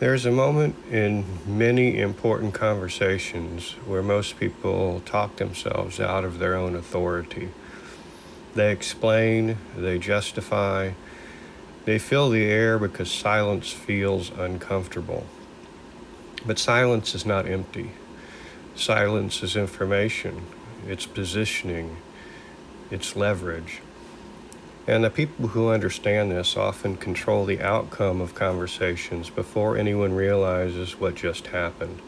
There's a moment in many important conversations where most people talk themselves out of their own authority. They explain, they justify, they fill the air because silence feels uncomfortable. But silence is not empty. Silence is information, it's positioning, it's leverage. And the people who understand this often control the outcome of conversations before anyone realizes what just happened.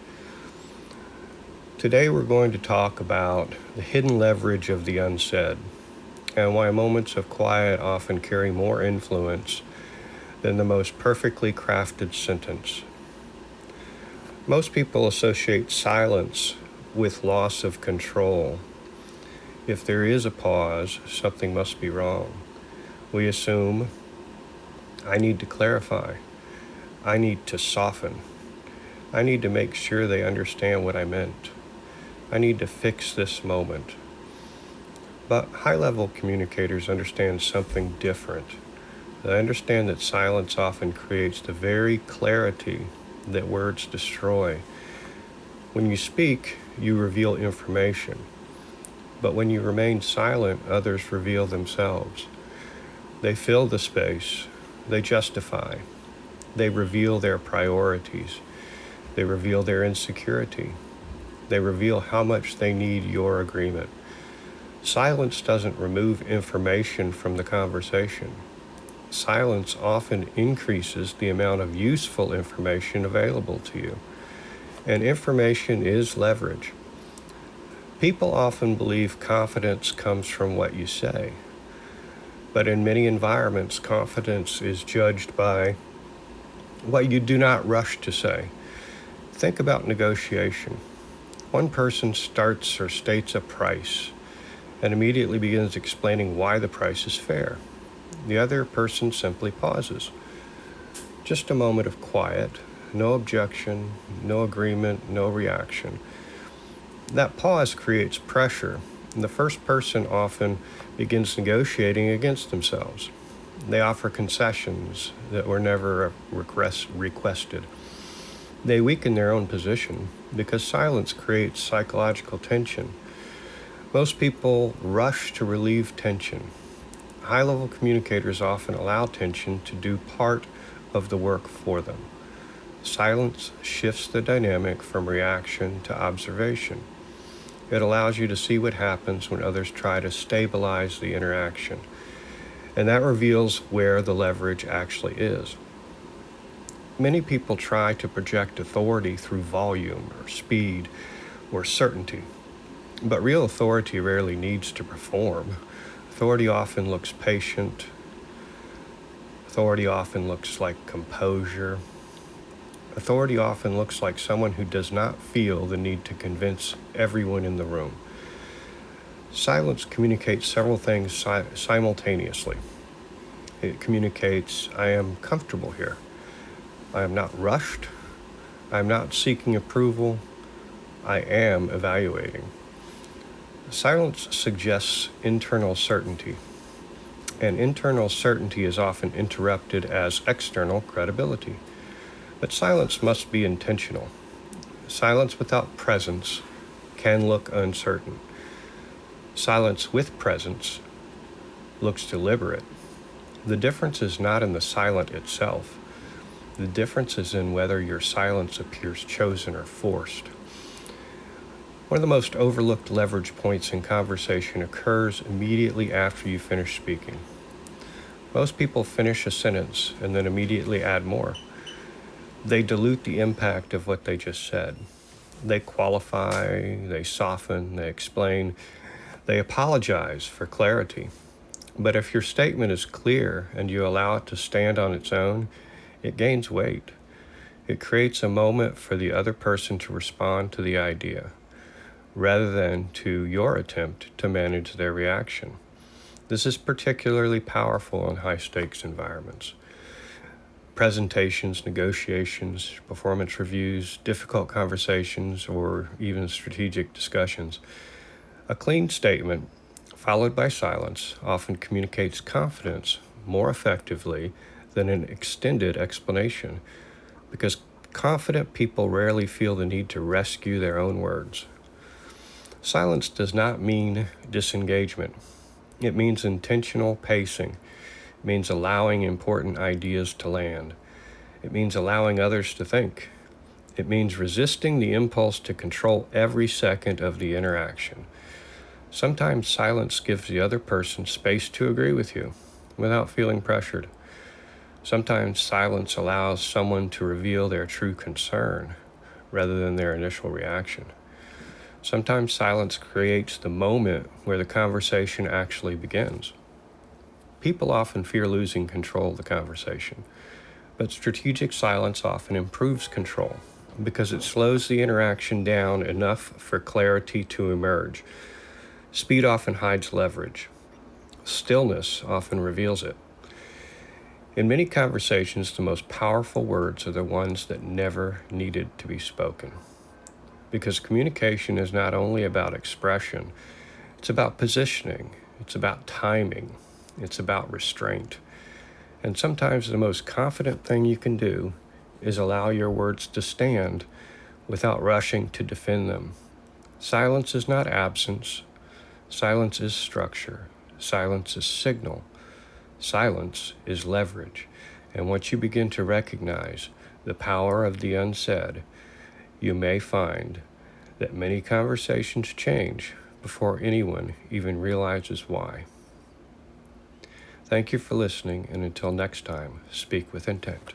Today we're going to talk about the hidden leverage of the unsaid and why moments of quiet often carry more influence than the most perfectly crafted sentence. Most people associate silence with loss of control. If there is a pause, something must be wrong. We assume, I need to clarify. I need to soften. I need to make sure they understand what I meant. I need to fix this moment. But high-level communicators understand something different. They understand that silence often creates the very clarity that words destroy. When you speak, you reveal information. But when you remain silent, others reveal themselves. They fill the space. They justify. They reveal their priorities. They reveal their insecurity. They reveal how much they need your agreement. Silence doesn't remove information from the conversation. Silence often increases the amount of useful information available to you. And information is leverage. People often believe confidence comes from what you say. But in many environments, confidence is judged by what you do not rush to say. Think about negotiation. One person starts or states a price and immediately begins explaining why the price is fair. The other person simply pauses. Just a moment of quiet, no objection, no agreement, no reaction. That pause creates pressure, and the first person often begins negotiating against themselves. They offer concessions that were never requested. They weaken their own position because silence creates psychological tension. Most people rush to relieve tension. High-level communicators often allow tension to do part of the work for them. Silence shifts the dynamic from reaction to observation. It allows you to see what happens when others try to stabilize the interaction. And that reveals where the leverage actually is. Many people try to project authority through volume or speed or certainty. But real authority rarely needs to perform. Authority often looks patient. Authority often looks like composure. Authority often looks like someone who does not feel the need to convince everyone in the room. Silence communicates several things simultaneously. It communicates, I am comfortable here. I am not rushed. I am not seeking approval. I am evaluating. Silence suggests internal certainty, and internal certainty is often interrupted as external credibility. But silence must be intentional. Silence without presence can look uncertain. Silence with presence looks deliberate. The difference is not in the silent itself. The difference is in whether your silence appears chosen or forced. One of the most overlooked leverage points in conversation occurs immediately after you finish speaking. Most people finish a sentence and then immediately add more. They dilute the impact of what they just said. They qualify, they soften, they explain, they apologize for clarity. But if your statement is clear and you allow it to stand on its own, it gains weight. It creates a moment for the other person to respond to the idea, rather than to your attempt to manage their reaction. This is particularly powerful in high-stakes environments. Presentations, negotiations, performance reviews, difficult conversations, or even strategic discussions. A clean statement, followed by silence, often communicates confidence more effectively than an extended explanation, because Confident people rarely feel the need to rescue their own words. Silence does not mean disengagement. It means intentional pacing. It means allowing important ideas to land. It means allowing others to think. It means resisting the impulse to control every second of the interaction. Sometimes silence gives the other person space to agree with you without feeling pressured. Sometimes silence allows someone to reveal their true concern rather than their initial reaction. Sometimes silence creates the moment where the conversation actually begins. People often fear losing control of the conversation, but strategic silence often improves control because it slows the interaction down enough for clarity to emerge. Speed often hides leverage. Stillness often reveals it. In many conversations, the most powerful words are the ones that never needed to be spoken. Because communication is not only about expression, it's about positioning, it's about timing, it's about restraint. And sometimes the most confident thing you can do is allow your words to stand without rushing to defend them. Silence is not absence. Silence is structure. Silence is signal. Silence is leverage. And once you begin to recognize the power of the unsaid, you may find that many conversations change before anyone even realizes why. Thank you for listening, and until next time, speak with intent.